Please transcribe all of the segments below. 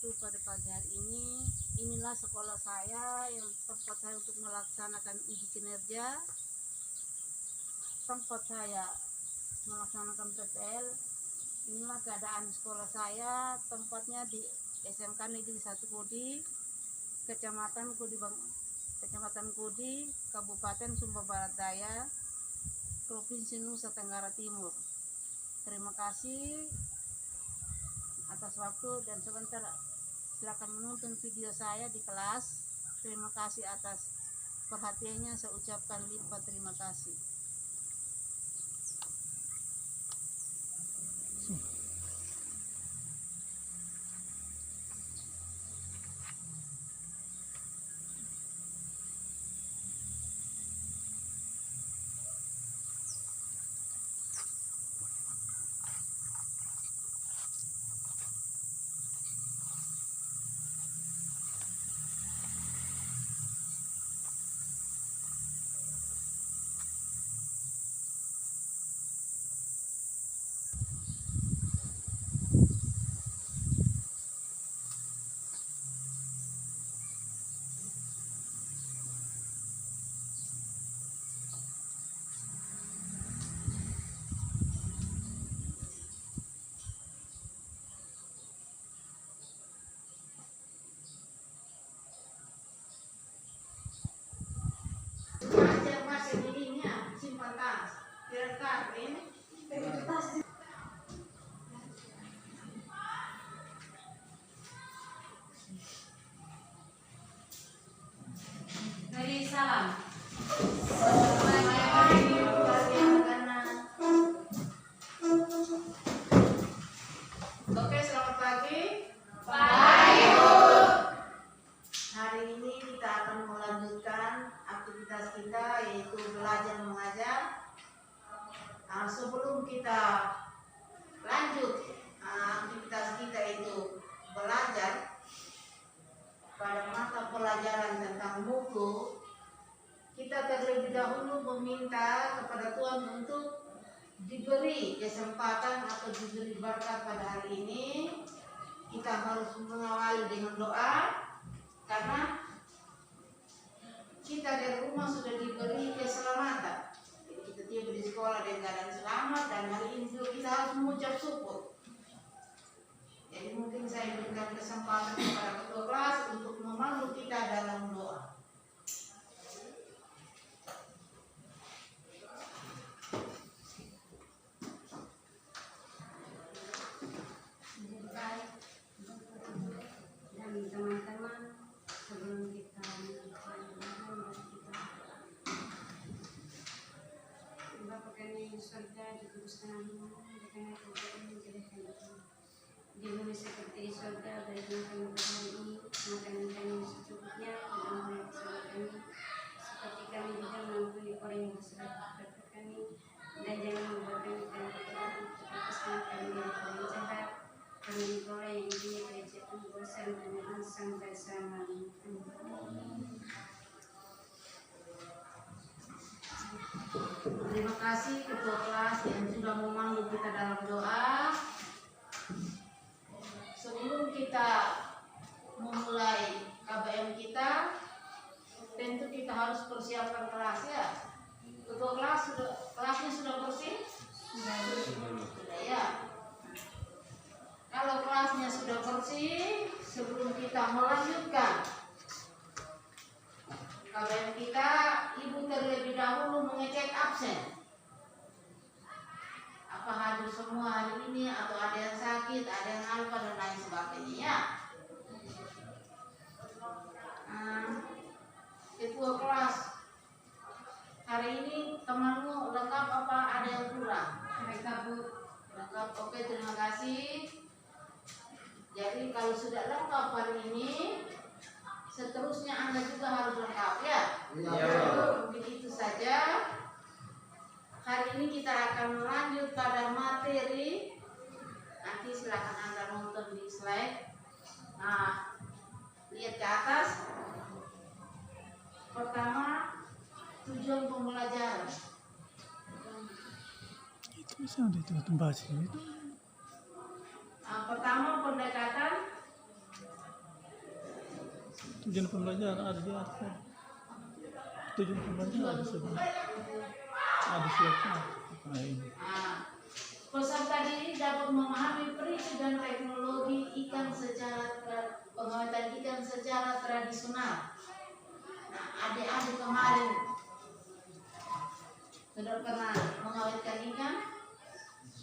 wabarakatuh. Pada pagi hari ini, inilah sekolah saya yang tempat saya untuk melaksanakan uji kinerja, tempat saya melaksanakan PPL. Inilah keadaan sekolah saya, tempatnya di SMK Negeri 1 Kodi, Kecamatan Kodi, Kabupaten Sumba Barat Daya, Provinsi Nusa Tenggara Timur. Terima kasih atas waktu dan sebentar silakan menonton video saya di kelas. Terima kasih atas perhatiannya, saya ucapkan limpah terima kasih. Salam. Oke, selamat pagi. Pagi, Bu. Hari ini kita akan melanjutkan aktivitas kita, yaitu belajar mengajar. Sebelum kita lanjut aktivitas kita itu belajar pada mata pelajaran tentang buku, kita terlebih dahulu meminta kepada Tuhan untuk diberi kesempatan atau diberi berkat pada hari ini. Kita harus mengawali dengan doa, karena kita dari rumah sudah diberi keselamatan. Jadi kita tiba di sekolah dengan keadaan selamat, dan hari ini juga kita harus mengucap syukur. Jadi mungkin saya berikan kesempatan kepada ketua kelas untuk memandu kita dalam doa. Dan teman-teman, sebelum kita Bapa kami di surga, dikuduskan namamu, dikuduskan kerajaan, dijadikan itu dimulai seperti di surga. Berikan kami pada hari ini makanan kami secukupnya, dan ampuni kesalahan kami seperti kami juga mengampuni orang yang bersalah kepada kami, dan jangan membuat kami terjatuh, lepaskan kami dari orang yang jahat, karena Engkau yang punya kerajaan, kuasa dan kemuliaan sampai selamanya. Terima kasih ketua kelas yang sudah memandu kita dalam doa. Sebelum kita memulai KBM kita, tentu kita harus persiapkan kelas, ya. Ketua kelas kelasnya sudah bersih? Sudah, ya. Kalau kelasnya sudah bersih, sebelum kita melanjutkan KBM kita, Ibu terlebih dahulu mengecek absen. Apa hadir semua hari ini, atau ada yang sakit, ada yang alfa dan lain sebagainya, ya. Ketua kelas, hari ini temanmu lengkap apa ada yang kurang? Lengkap, Bu. Lengkap, oke, terima kasih. Jadi kalau sudah lengkap hari ini, seterusnya Anda juga harus lengkap, ya. Mungkin itu saja. Hari ini kita akan melanjut pada materi. Nanti silakan Anda nonton di slide. Nah, lihat ke atas. Pertama, tujuan pembelajaran. Itu bisa itu baca itu. Pertama, pendekatan Tujuan pembelajaran ada di atas. Tujuan pembelajaran ada sebenarnya. Ada siapa? Nah, ini. Peserta didik dapat memahami prinsip dan teknologi ikan secara pengawetan ikan secara tradisional. Nah, adik-adik kemarin sudah pernah mengawetkan ikan?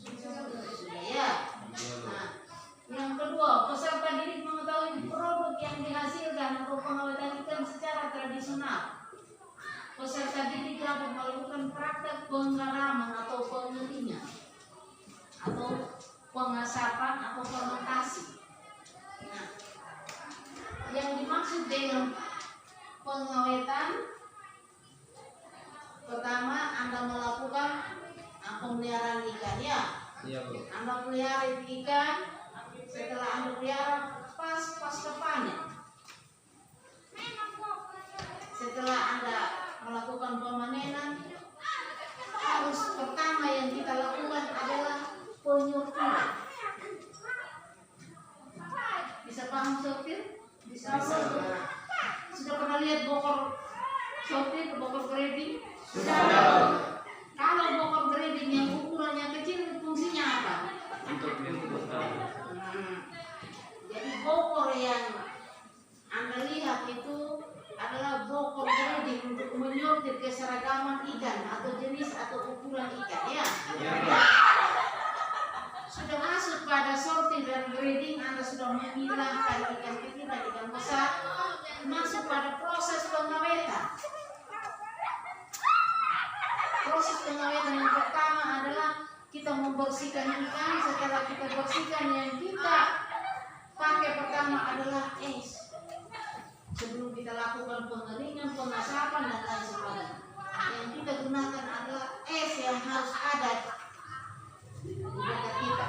Sudah ya. Nah, yang kedua, peserta didik mengetahui produk yang dihasilkan atau pengawetan ikan secara tradisional. Peserta didik dapat melakukan praktek penggaraman atau pengeringan atau pengasapan atau fermentasi. Nah, yang dimaksud dengan pengawetan, pertama Anda melakukan pemeliharaan ikan ya. Iya, Bu. Anda pelihara ikan, setelah Anda pelihara pas panen. Setelah Anda melakukan pemanenan, harus pertama yang kita lakukan adalah penyurtiran. Bisa paham sortir? Bisa. Sudah pernah lihat bokor sortir, bokor grading? Sudah. Kalau bokor grading yang ukurannya kecil, fungsinya apa? Untuk Jadi bokor yang Anda lihat itu adalah bokor grading untuk menyortir keseragaman ikan atau jenis atau ukuran ikan ya. Sudah masuk pada sortir dan grading, Anda sudah memilahkan ikan kecil dan ikan besar, masuk pada proses pengawetan. Proses pengawetan yang pertama adalah kita membersihkan ikan. Setelah kita bersihkan, yang kita pakai pertama adalah es. Sebelum kita lakukan pengeringan, pengasapan dan lain sebagainya, yang kita gunakan adalah es yang harus ada di dekat kita.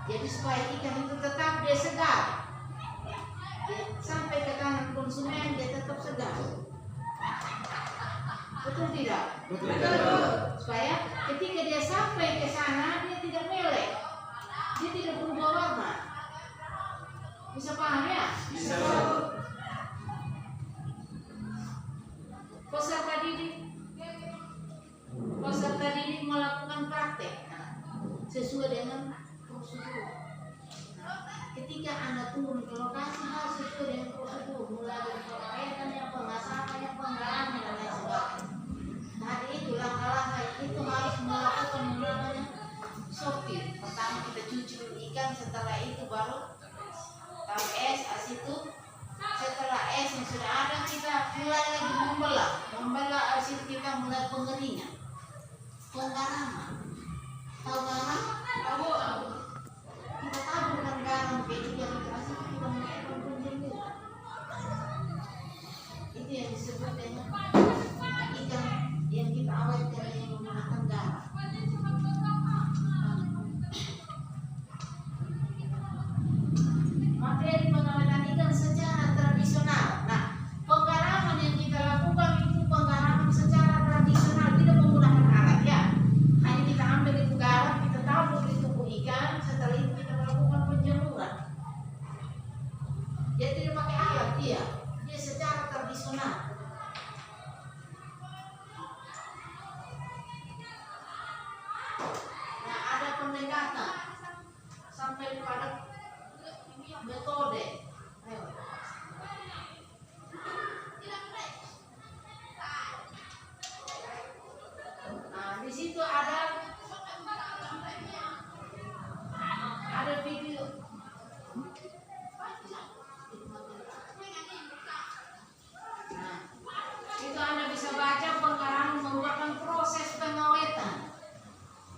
Jadi supaya ikan itu tetap dia segar, sampai ke tangan konsumen dia tetap segar. Betul tidak? Betul. Supaya ketika dia sampai ke sana dia tidak melek, dia tidak berubah warna. Bisa paham ya? Bisa. Peserta didik melakukan praktek sesuai dengan prosedur. Ketika Anda turun ke lokasi harus sesuai dengan prosedur, mulai dari pengawetannya, pengasapannya, penggaraman dan lain sebagainya. Tadi itu langkah-langkah itu harus melakukan yang namanya sortir. Pertama kita cuci ikan, setelah itu baru taruh es, itu. Setelah es yang sudah ada, kita mulai lagi membelah hasil kita, mulai pengeringan, penggaraman. Tahu garam? Tahu. Kita taburkan garam ke ikan itu, hasil kita melakukan penjemuran. Itu yang disebut dengan ikan yang kita awetkan yang menggunakan garam. Materi pengawetan ikan secara tradisional. Nah, penggaraman yang kita lakukan itu penggaraman secara tradisional, tidak menggunakan alat ya. Hanya kita ambil itu garam, kita tabur di tubuh ikan, setelah itu kita melakukan penjemuran. Dia tidak pakai alat dia secara tradisional. Nah, ada pendekatan sampai pada metode. Nah, di situ ada video. Nah, itu Anda bisa baca penggaraman merupakan proses pengawetan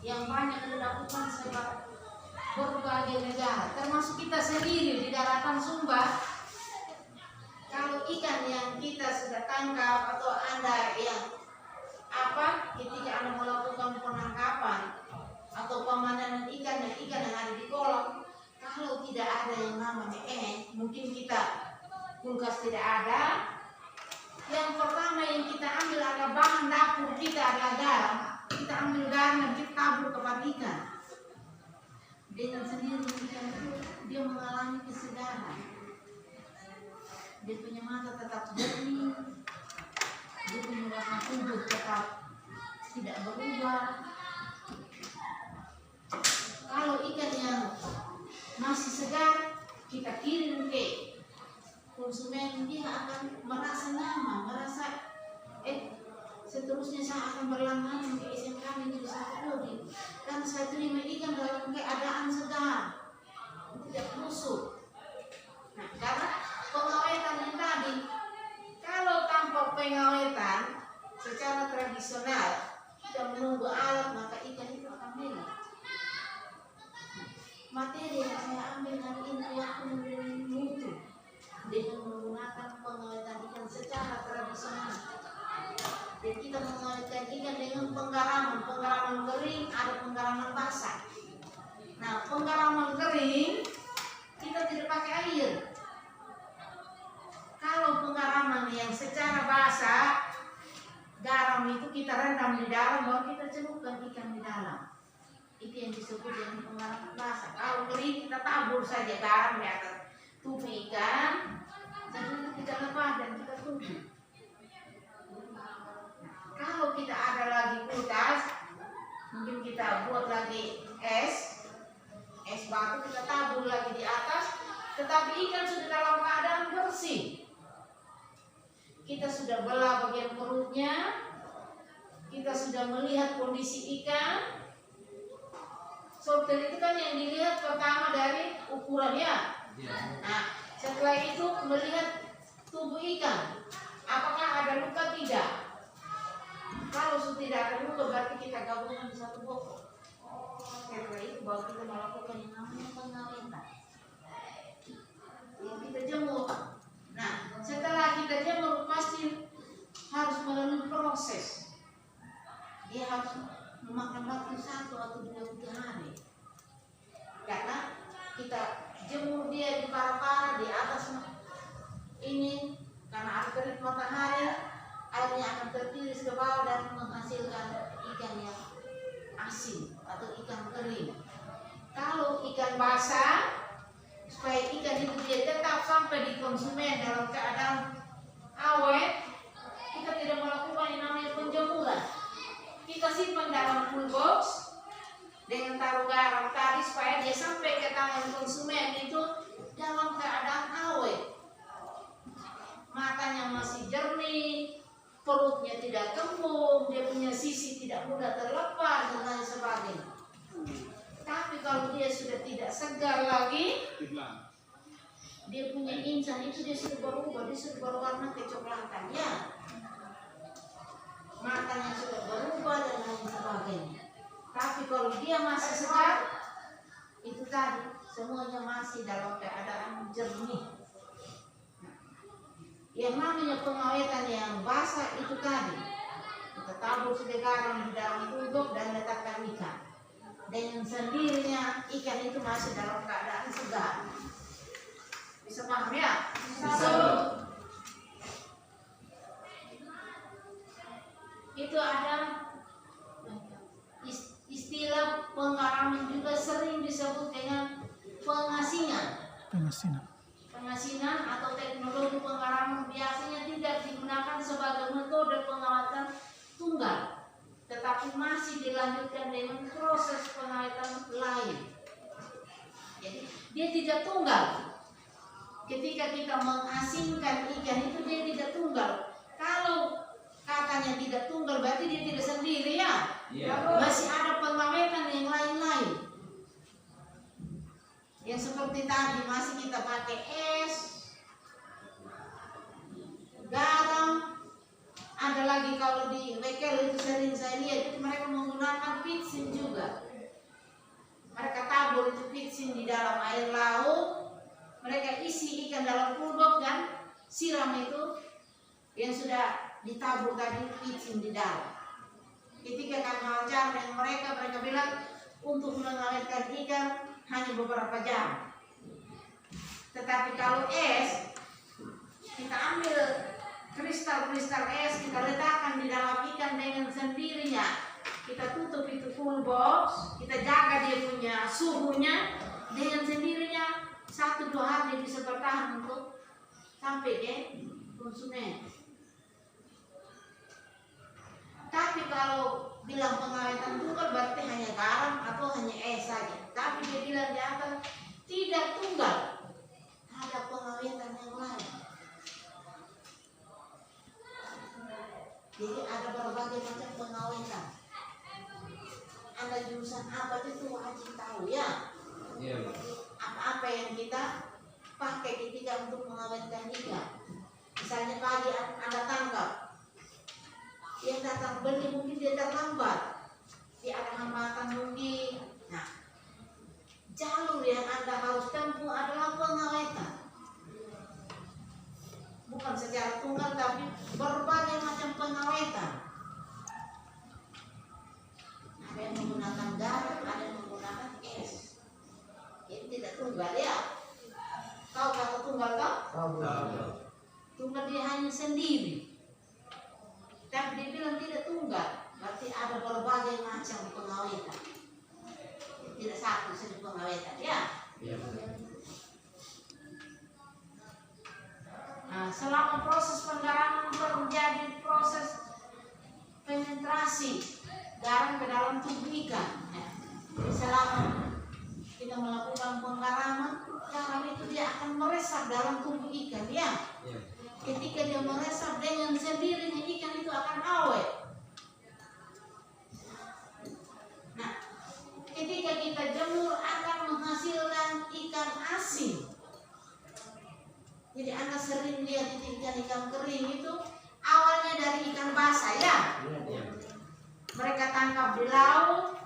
yang banyak dilakukan sebab berbagai negara, termasuk kita sendiri di daratan Sumba. Kalau ikan yang kita sudah tangkap atau Anda yang ketika Anda melakukan penangkapan atau pemanenan ikan yang ada di kolam, kalau tidak ada yang namanya mungkin kita kulkas tidak ada. Yang pertama yang kita ambil adalah bahan dapur kita adalah garam. Kita ambil garam dan kita tabur kepada ikan. Dengan sendiri ikan itu dia mengalami kesegaran. dia punya mata tetap jernih, dia punya warna tubuh tetap tidak berubah. Kalau ikan yang masih segar kita kirim ke konsumen, dia akan merasa nyaman, merasa seterusnya saya akan berlangganan ke SMK Negeri 1 Kodim dan saya terima ikan dalam keadaan segar, tidak busuk. Nah, karena pengawetan yang tadi, kalau tanpa pengawetan secara tradisional kita menunggu alat, maka ikan itu akan merah. Materi yang saya ambil hari ini waktu mutu dengan menggunakan pengawetan ikan secara tradisional. Jadi kita mengawetkan ikan dengan penggaraman kering, ada penggaraman basah. Nah, penggaraman kering kita tidak pakai air. Kalau penggaraman yang secara basah, garam itu kita rendam di dalam, baru kita celupkan ikan di dalam. Itu yang disebut dengan penggaraman basah. Kalau kering kita tabur saja garam di atas tubuh ikan, dan itu kita lepas dan kita tunggu. Kalau kita ada lagi kulkas, mungkin kita buat lagi es batu, kita tabur lagi di atas, tetapi ikan sudah dalam keadaan bersih. Kita sudah belah bagian perutnya, kita sudah melihat kondisi ikan. Sorter itu kan yang dilihat pertama dari ukurannya. Nah, setelah itu melihat tubuh ikan, apakah ada luka tidak. Kalau sudah tidak ada luka berarti kita gabungkan di satu botol. Setelah itu baru kita melakukan yang namanya pengawetan. Yang kita jemur. Nah, setelah kita jemur pasti harus melalui proses. Dia harus memakan waktu 1 atau 2 hari. Karena kita jemur dia di para-para di atas ini, karena ada terik matahari, airnya akan tertiris ke bawah dan menghasilkan ikan yang asin atau ikan kering. Kalau ikan basah, supaya ikan itu dia tetap sampai di konsumen dalam keadaan awet, kita tidak melakukan yang namanya penjemuran. Kita simpan dalam cool box dengan taruh garam tadi supaya dia sampai ke tangan konsumen itu dalam keadaan awet. Matanya masih jernih, perutnya tidak kembung, dia punya sisi tidak mudah terlepas dan lain sebagainya. Tapi kalau dia sudah tidak segar lagi, dia punya insan itu dia sudah berubah, dia sudah berwarna kecoklatan ya. Matanya sudah berubah dan lain sebagainya. Tapi kalau dia masih segar, itu tadi semuanya masih dalam keadaan jernih. Yang namanya pengawetan yang basah itu tadi, kita tabur sedikit garam di dalam kubur dan letakkan ikan. Dengan sendirinya ikan itu masih dalam keadaan segar. Bisa paham ya? Bisa. Itu ada istilah penggaraman juga sering disebut dengan pengasingan. Pengasinan atau teknologi penggaraman biasanya tidak digunakan sebagai metode pengawetan tunggal, tetapi masih dilanjutkan dengan proses pengawetan lain. Jadi dia tidak tunggal. Ketika kita mengasinkan ikan itu dia tidak tunggal. Kalau katanya tidak tunggal berarti dia tidak sendiri ya. Masih ada pengawetan yang lain-lain. Yang seperti tadi masih kita pakai es, garam, ada lagi kalau di bengkel itu sering saya lihat itu mereka menggunakan pitsin juga. Mereka tabur itu pitsin di dalam air laut, mereka isi ikan dalam kulbok dan siram itu yang sudah ditabur tadi pitsin di dalam. Ketika kami wawancara dengan mereka bilang untuk mengawetkan ikan hanya beberapa jam. Tetapi kalau es, kita ambil kristal-kristal es, kita letakkan di dalam ikan dengan sendirinya. Kita tutup itu cool box, kita jaga dia punya suhunya, dengan sendirinya 1-2 hari bisa bertahan untuk sampai sampai ke konsumen. Tapi kalau bilang pengawetan tunggal berarti hanya garam atau hanya es saja. Tapi dia bilang di atas tidak tunggal, ada pengawetan yang lain. Jadi ada berbagai macam pengawetan. Anda jurusan apa itu wajib tahu ya. Apa-apa yang kita pakai ketika untuk mengawetkan ikan. Misalnya pagi Anda tangkap, yang datang beli mungkin dia terlambat, dia ada hambatan mungkin. Nah, jalur yang Anda harus tempuh adalah pengawetan. Bukan secara tunggal tapi berbagai macam pengawetan. Ada yang menggunakan garam, ada yang menggunakan es. Ini tidak tunggal ya. Kau kata tunggal tak? Tunggal dia hanya sendiri. Tapi dia bilang tidak tunggal, berarti ada berbagai macam pengawetan. Tidak satu saja pengawetan ya. Nah, selama proses penggaraman terjadi proses penetrasi garam ke dalam tubuh ikan. Jadi selama kita melakukan penggaraman, garam itu dia akan meresap dalam tubuh ikan ya. Ketika dia meresap dengan sendirinya ikan itu akan awet. Nah, ketika kita jemur akan menghasilkan ikan asin. Jadi Anda sering lihat ikan kering itu awalnya dari ikan basah ya. Mereka tangkap di laut,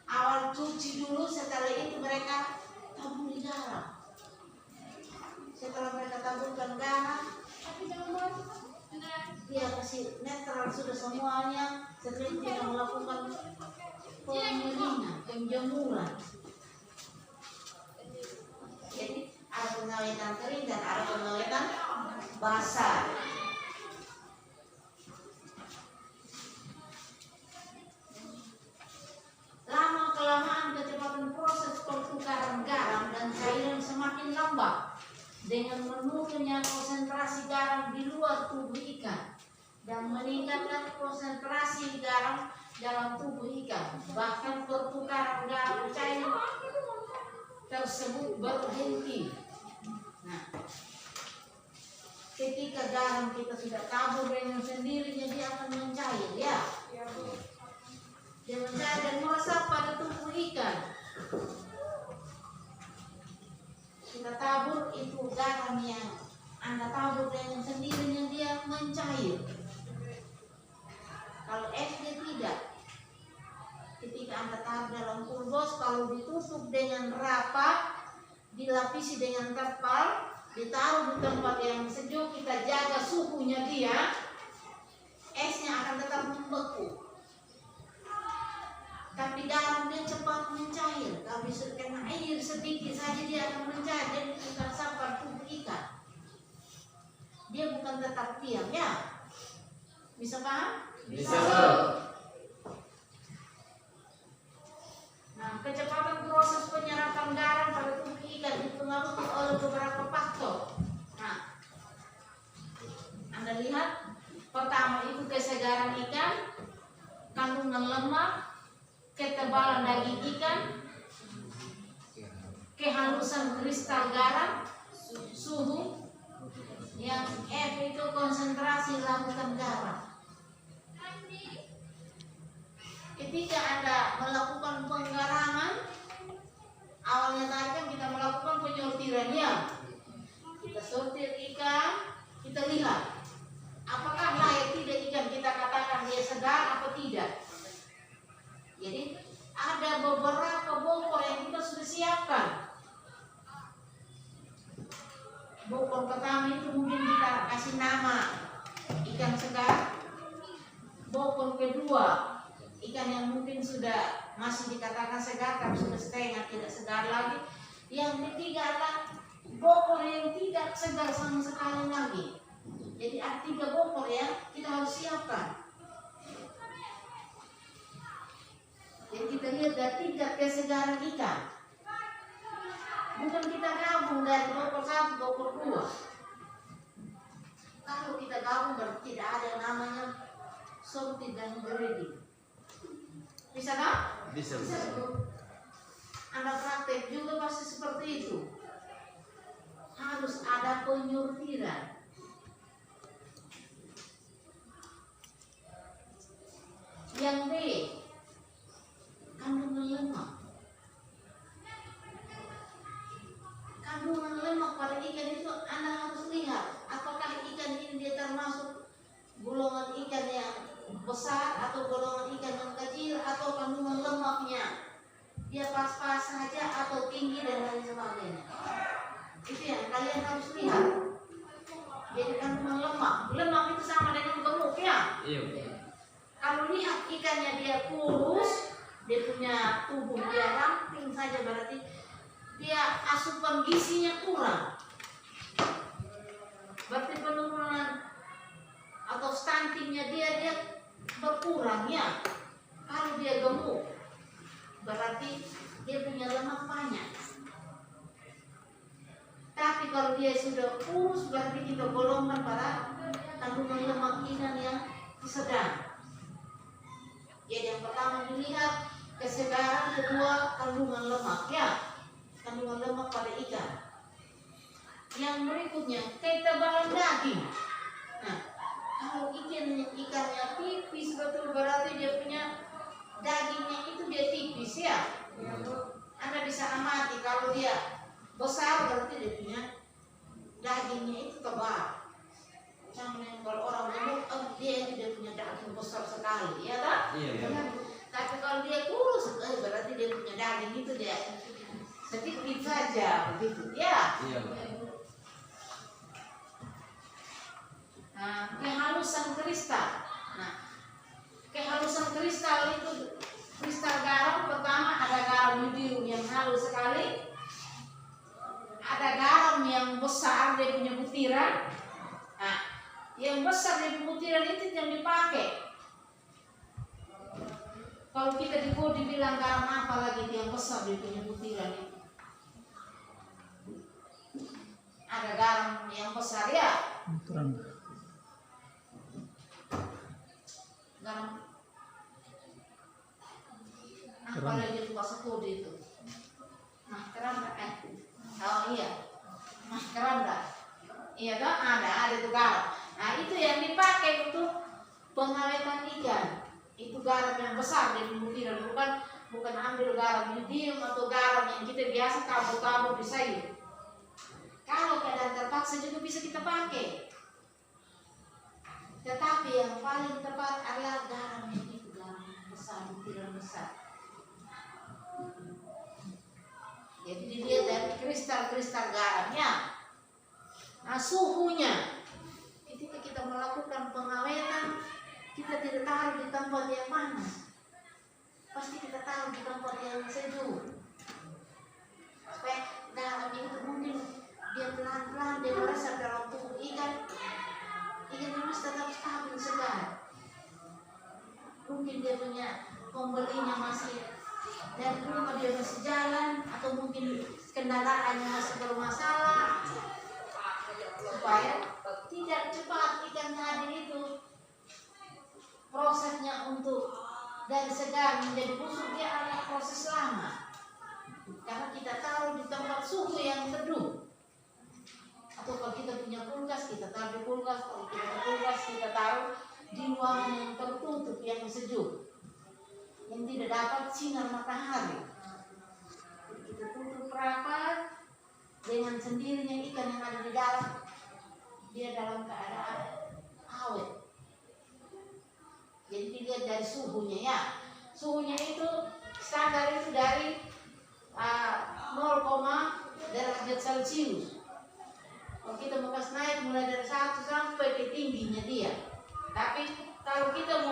awal cuci dulu, setelah itu mereka tabur di garam. Setelah mereka taburkan garam, dia kasih netral sudah semuanya. Setelah itu dia melakukan pengeringan, penjemuran. Jadi ada pengawetan kering dan ada pengawetan basah. Lama-kelamaan kecepatan proses pertukaran garam dan cairan semakin lambat dengan menurunnya konsentrasi garam di luar tubuh ikan dan meningkatkan konsentrasi garam dalam tubuh ikan. Bahkan pertukaran garam cair tersebut berhenti. Nah, ketika garam kita sudah tabur dengan sendirinya dia akan mencair ya. Dia mencair dan meresap pada tubuh ikan. Kita tabur itu garam yang Anda tabur dengan sendirinya dia mencair. Kalau es dia tidak. Ketika Anda taruh dalam kulkas, kalau ditutup dengan rapat, dilapisi dengan terpal, ditaruh di tempat yang sejuk, kita jaga suhunya dia, esnya akan tetap membeku. Tapi garam dia cepat mencair. Kalau kena air sedikit saja dia akan mencair. Jadi bukan sampai tubuh ikan. Dia bukan tetap diam ya. Bisa paham? Bisa. Nah, kecepatan proses penyerapan garam pada tubuh ikan dipengaruhi oleh beberapa faktor. Nah, Anda lihat, pertama itu kesegaran ikan, kandungan lemak, ketebalan daging ikan, kehalusan kristal garam, suhu, yang F itu konsentrasi larutan garam. Ketika Anda melakukan penggaraman, awalnya tadi kan kita melakukan penyortirannya. Kita sortir ikan, kita lihat apakah layak tidak ikan kita katakan dia segar atau tidak. Jadi ada beberapa bokor yang kita sudah siapkan. Bokor pertama itu mungkin kita kasih nama ikan segar. Bokor kedua ikan yang mungkin sudah masih dikatakan segar tapi sudah setengah tidak segar lagi. Yang ketiga adalah bokor yang tidak segar sama sekali lagi. Jadi ada 3 bokor yang kita harus siapkan. Jadi kita lihat dari tingkat kesegaran ikan. Bukan kita gabung dari bokor 1, bokor 2. sorti dan geredi. Bisa tak? Bisa. Anda praktek juga pasti seperti itu. Harus ada penyurtiran. Yang B, kandungan lemak. Kandungan lemak pada ikan itu Anda harus lihat apakah ikan ini dia termasuk golongan ikan yang besar atau golongan ikan yang kecil, atau kandungan lemaknya dia pas-pas saja atau tinggi dan lain sebagainya. Itu yang kalian harus lihat. Jadi kandungan lemak itu sama dengan gemuk ya. Iya. Kalau lihat ikannya dia kurus, dia punya tubuh dia ramping saja, berarti dia asupan gizinya kurang. Berarti penurunan atau stuntingnya dia berkurang ya. Kalau dia gemuk, berarti dia punya lemak banyak. Tapi kalau dia sudah kurus, berarti kita golongkan pada kandungan lemak ikan yang sedang. Jadi yang pertama dilihat kesegaran, kedua kandungan lemak ya, kandungan lemak pada ikan. Yang berikutnya ketebalan daging. Nah, kalau ikannya tipis betul, berarti dia punya dagingnya itu dia tipis ya. Anda bisa amati kalau dia besar berarti dia punya dagingnya itu tebal. Sama kalau orang gemuk, dia punya daging besar sekali, ya tak? Iya. Tapi kalau dia kurus, berarti dia punya daging itu dia sedikit saja, begitu, ya. Iya. Nah, kehalusan kristal. Nah, kehalusan kristal itu kristal garam. Pertama ada garam medium yang halus sekali, ada garam yang besar dia punya butiran. Nah, yang besar dia punya butiran itu yang dipakai. Kalau kita dibilang garam apa lagi yang besar dia punya butiran itu? Ada garam yang besar ya. Terang. Garam apa lagi itu bahasa kode itu? Keranda oh iya, keranda. Iya kan ada itu garam. Nah itu yang dipakai untuk pengawetan ikan. Itu garam yang besar dari butiran, bukan ambil garam medium atau garam yang kita biasa tabur-tabur di sayur. Kalau keadaan terpaksa juga bisa kita pakai. Tetapi yang paling tepat adalah garam yang itu, garam besar, butiran besar. Jadi dilihat dari kristal-kristal garamnya. Nah suhunya, ketika kita melakukan pengawetan, kita tidak taruh di tempat yang panas, pasti kita taruh di tempat yang sejuk, supaya garam itu mungkin dia pelan-pelan dia meresap dalam tubuh ikan harus tetap stabil segar. Mungkin dia punya pembelinya masih dari rumah, dia masih jalan, atau mungkin kendaraannya masih bermasalah, supaya tidak cepat ikan tadi itu prosesnya untuk dari segar menjadi busuk, dia adalah proses lama. Karena kita taruh di tempat suhu yang teduh. Atau kalau kita punya kulkas, kita taruh di kulkas. Kalau kita punya kulkas, kita taruh di ruangan yang tertutup, yang sejuk, yang tidak dapat sinar matahari. Kita tutup rapat, dengan sendirinya ikan yang ada di dalam, dia dalam keadaan awet. Jadi dilihat dari suhunya ya. Suhunya itu standar itu dari 0, derajat Celcius. Kalau kita mau kasih naik mulai dari 1 sampai ke tingginya dia. Tapi kalau kita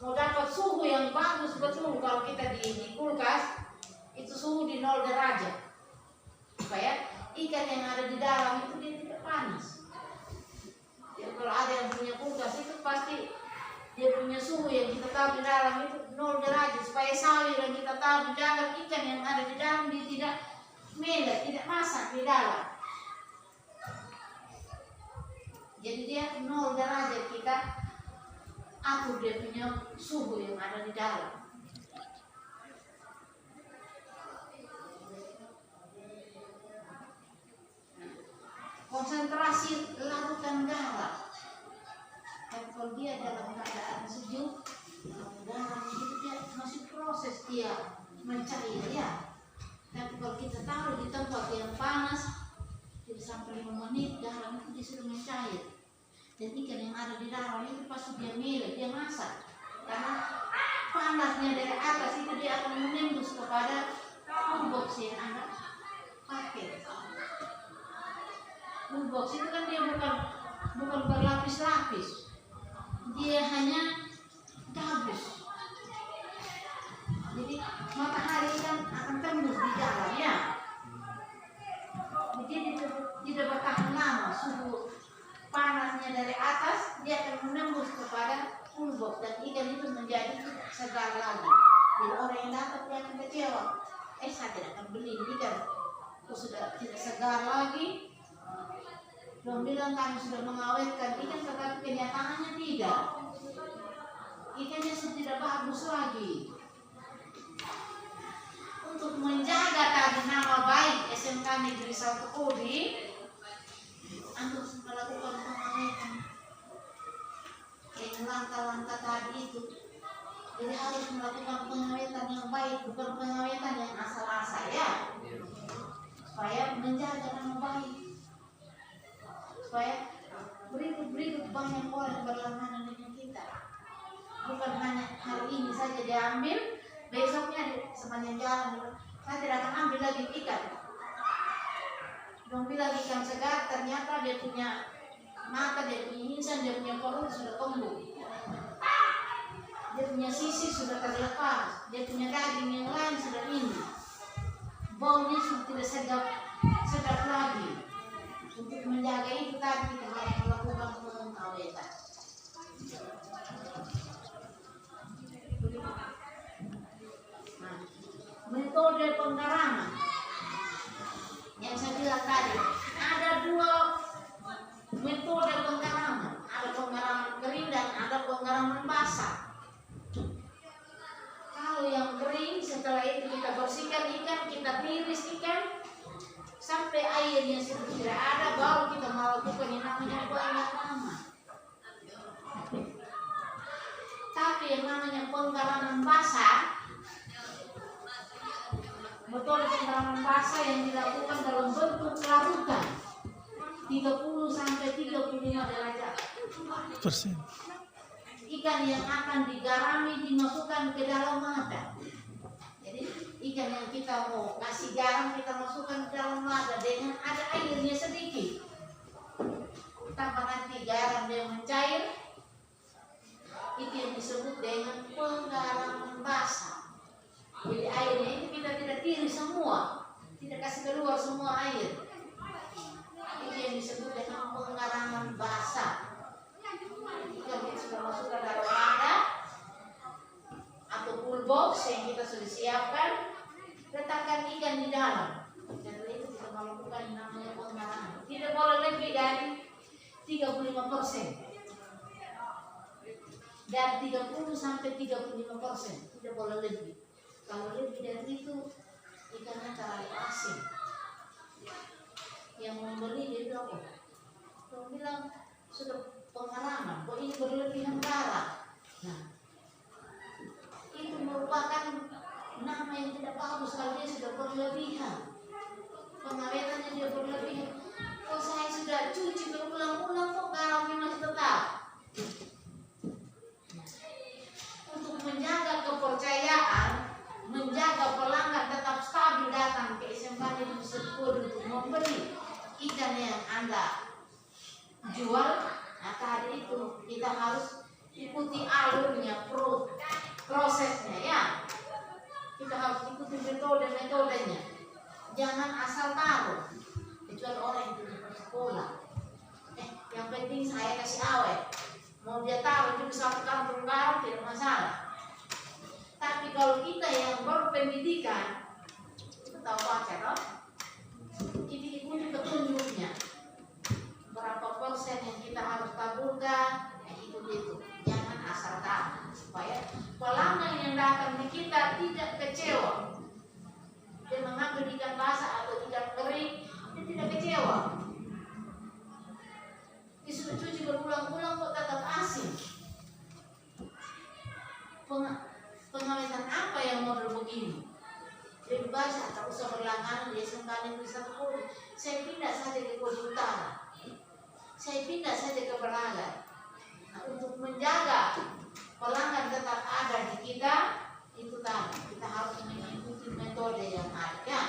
mau dapat suhu yang bagus betul, kalau kita di kulkas itu suhu di 0 derajat, supaya ikan yang ada di dalam itu dia tidak panas. Jadi kalau ada yang punya kulkas itu pasti dia punya suhu yang kita tahu di dalam itu 0 derajat, supaya sawi yang kita tahu menjaga ikan yang ada di dalam dia tidak melet, tidak masak di dalam. Jadi dia 0 derajat kita atur dia punya suhu yang ada di dalam. Konsentrasi larutan garam. Dan kalau dia dalam keadaan sejuk, garam itu dia masih proses dia mencair ya. Tapi kalau kita taruh di tempat yang panas, tidak sampai 5 menit garam itu dia sudah mencair. Dan ikan yang ada di dalam itu pasti dia milih, dia masak. Karena panasnya dari atas itu dia akan menembus kepada box yang ada pakai. Box itu kan dia bukan berlapis-lapis, dia hanya gabus. Jadi matahari kan akan tembus di dalamnya. Jadi tidak bertahan lama, suhu panasnya dari atas dia akan menembus kepada box dan ikan itu menjadi segar lagi. Jadi orang yang dapat dia akan kecewa. Saya tidak akan beli ikan, kok sudah tidak segar lagi. Belum bilang kami sudah mengawetkan ikan, tetapi kenyataannya tidak. Ikannya sudah tidak bagus lagi. Untuk menjaga tadi nama baik SMK Negeri 1 Kobe, untuk melakukan pengawetan dengan langkah-langkah tadi itu. Jadi harus melakukan pengawetan yang baik, bukan pengawetan yang asal-asal ya. Supaya menjaga nama baik. Supaya berikut banyak orang berlangganan dengan kita. Bukan hanya hari ini saja diambil, besoknya sepanjang jalan saya tidak akan ambil lagi ikan. Dong bilang ikan segar, ternyata dia punya mata, dia punya insan, dia punya perut sudah tumbuh. Dia punya sisi sudah terlepas, dia punya daging yang lain sudah ini. Baunya sudah tidak sedap lagi. Untuk menjaga itu tadi kita harus melakukan pengawetan. Nah, metode penggaraman yang saya bilang tadi, ada 2 metode penggaraman, ada penggaraman kering dan ada penggaraman basah. Kalau yang kering, setelah itu kita bersihkan ikan, kita tiris ikan sampai airnya sudah tidak ada, baru kita melakukan yang namanya penggaraman. Tapi yang namanya penggaraman basah, metode penggaraman basah yang dilakukan dalam bentuk larutan 30 sampai 35 derajat. Persen. Ikan yang akan digarami dimasukkan ke dalam wadah. Jadi ikan yang kita mau kasih garam kita masukkan ke dalam wadah dengan ada airnya sedikit. Tanpa nanti garam dia mencair, itu yang disebut dengan penggaraman basah. Jadi airnya itu kita tidak tiris semua, tidak kasih keluar semua air. Itu yang disebut dengan penggaraman basah. Ikan kita sudah masukkan dalam wadah atau pool box yang kita sudah siapkan, letakkan ikan di dalam. Dan itu kita melakukan yang namanya penggaraman. Tidak boleh lebih dari 35%. Dari 30 sampai 35%, tidak boleh lebih. Kalau lebih dari itu, ikannya terlalu asin. Yang membeli dia bilang, kalau bilang sudah pengalaman, kok ini berlebihan garam. Nah, itu merupakan nama yang tidak bagus kalau dia sudah berlebihan. Pengawetannya dia berlebihan. Kok saya sudah cuci berulang-ulang kok garamnya masih tetap. Untuk menjaga kepercayaan, menjaga pelanggan tetap stabil datang ke SMK Negeri 1 Kobe untuk membeli ikan yang Anda jual. Nah, tadi itu kita harus ikuti alurnya, prosesnya ya. Kita harus ikuti metodenya. Jangan asal taruh. Kecuali orang yang tidak bersekolah. Yang penting saya kasih awet. Mau dia taruh juga satu kantong garam tidak masalah. Tapi kalau kita yang berpendidikan, kita tahu baca toh? Kita ikuti petunjuknya. Berapa persen yang kita harus taburkan, itu. Jangan asal kita tidak kecewa. Dia mengambil ikan basah atau ikan kering, dia tidak kecewa. Dia sudah cuci berulang-ulang kok tetap asin. Pengawetan apa yang model begini? Lebih basah, tak usah berlangganan, dia sengkali di satu kodi. Saya pindah saja ke Kodi Utara. Saya pindah saja ke Belaga. Nah, untuk menjaga pelanggan tetap ada di kita, itu tadi kita harus mengikuti metode yang ada,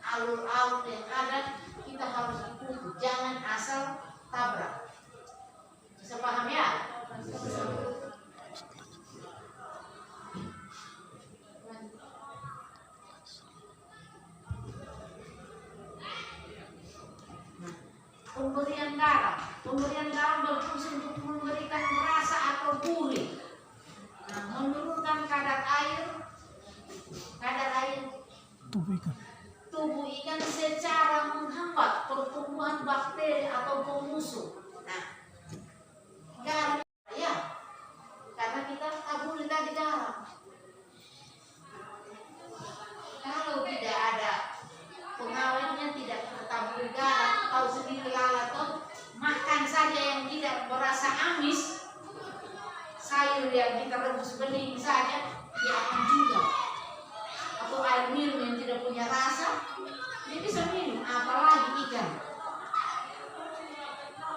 alur-alur yang ada kita harus ikuti, jangan asal tabrak. Bisa paham ya? Pemberian garam berfungsi untuk memberikan rasa atau gurih. Nah, menurunkan kadar air tubuh ikan secara menghambat pertumbuhan bakteri atau pemusuh. Nah, garam ya, karena kita taburi tadi garam. Kalau tidak ada pengawetnya, tidak tertaburi garam, tahu sendiri lalaton, makan saja yang tidak berasa amis, sayur yang kita rebus bening saja, dia akan juga. Atau air minum yang tidak punya rasa, dia bisa minum, apalagi ikan.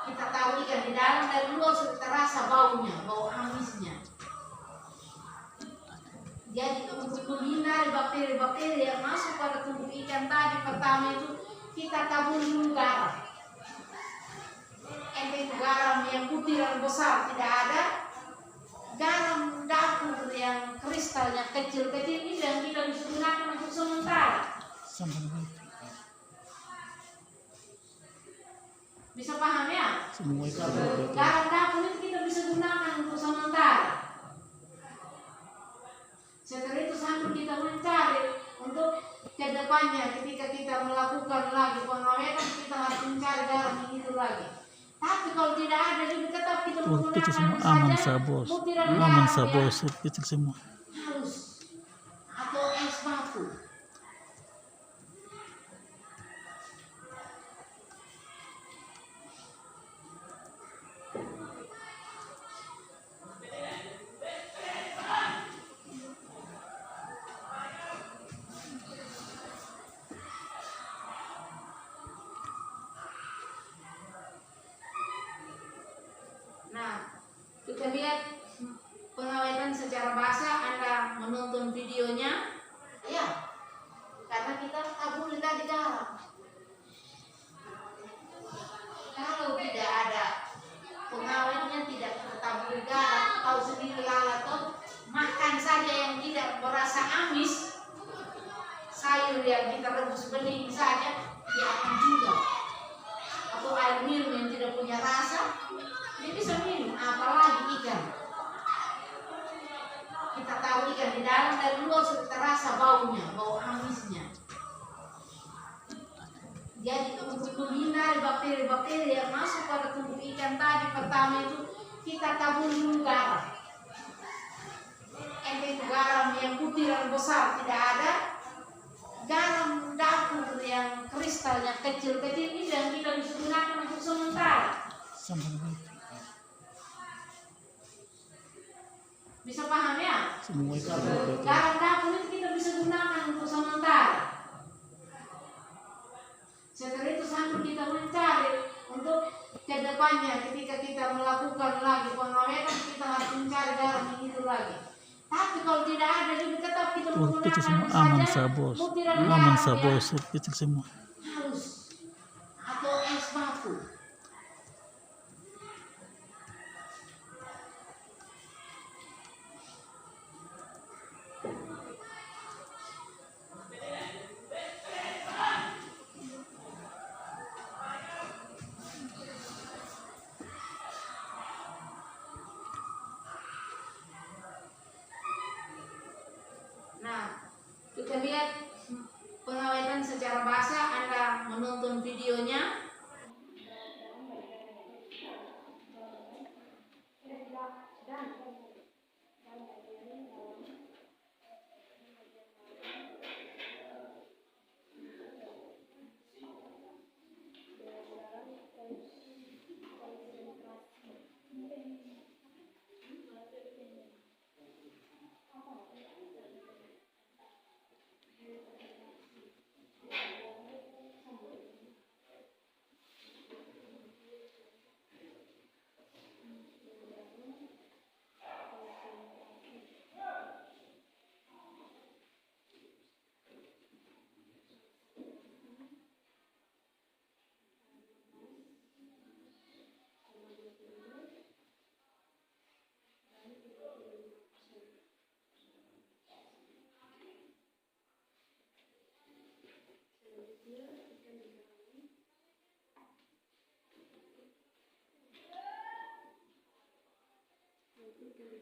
Kita tahu ikan di dalam dan luar sudah terasa baunya, bau amisnya. Jadi untuk menghindari bakteri-bakteri yang masuk pada tubuh ikan tadi, pertama itu kita taburi dulu garam. Itu garam yang butiran besar tidak ada, garam dapur yang kristalnya kecil-kecil ini yang kita bisa gunakan untuk sementara. Bisa paham ya? Garam dapur itu kita bisa gunakan untuk sementara. Setelah itu sambil kita mencari untuk kedepannya ketika kita melakukan lagi pengawetan, kita harus mencari garam yang itu lagi. Tapi kalau tidak ada juga tetap kita menggunakan kecil semua, aman sabos, kecil semua. Halus atau es batu. Nah, kita lihat pengawetan secara basah. Anda menonton videonya, ya, karena kita taburi tadi garam. Kalau tidak ada pengawetnya, tidak tertaburi garam, tahu sendiri lalaton, makan saja yang tidak berasa amis, sayur yang kita rebus bening saja, dia akan juga. Atau air minum yang tidak punya rasa, dia bisa minum, apalagi ikan. Kita tahu ikan di dalam dan luar sudah terasa baunya, bau amisnya. Jadi untuk menghindari bakteri-bakteri yang masuk pada tubuh ikan tadi, pertama itu kita taburi dulu garam. Itu garam yang butiran besar tidak ada, garam dapur yang kristalnya kecil-kecil ini yang kita bisa gunakan untuk sementara. Bisa paham ya? Garam dapur itu kita bisa gunakan untuk sementara. Setelah itu sambil kita mencari untuk kedepannya ketika kita melakukan lagi pengawetan, kita harus mencari garam yang itu lagi. Tapi kalau tidak ada juga tetap kita menggunakan kecil semua, aman sabos, kecil semua. Halus atau es batu. Nah, kita lihat pengawetan secara basah. Makan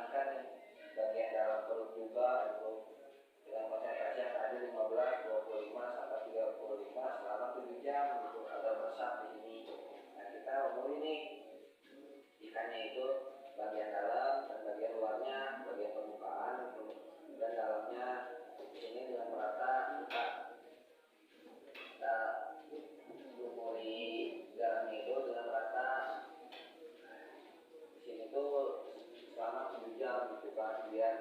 ikan nih, bagian dalam perut juga itu dengan konsentrasi yang tadi 15, 25 sampai 35 selama 7 jam gitu agar meresap di sini. Nah kita umum ini ikannya itu bagian dalam dan bagian luarnya, bagian permukaan itu dan dalamnya ini dengan merata kita lumuri garamnya itu dengan merata. Di sini tuh selama 7 jam gitu kan biar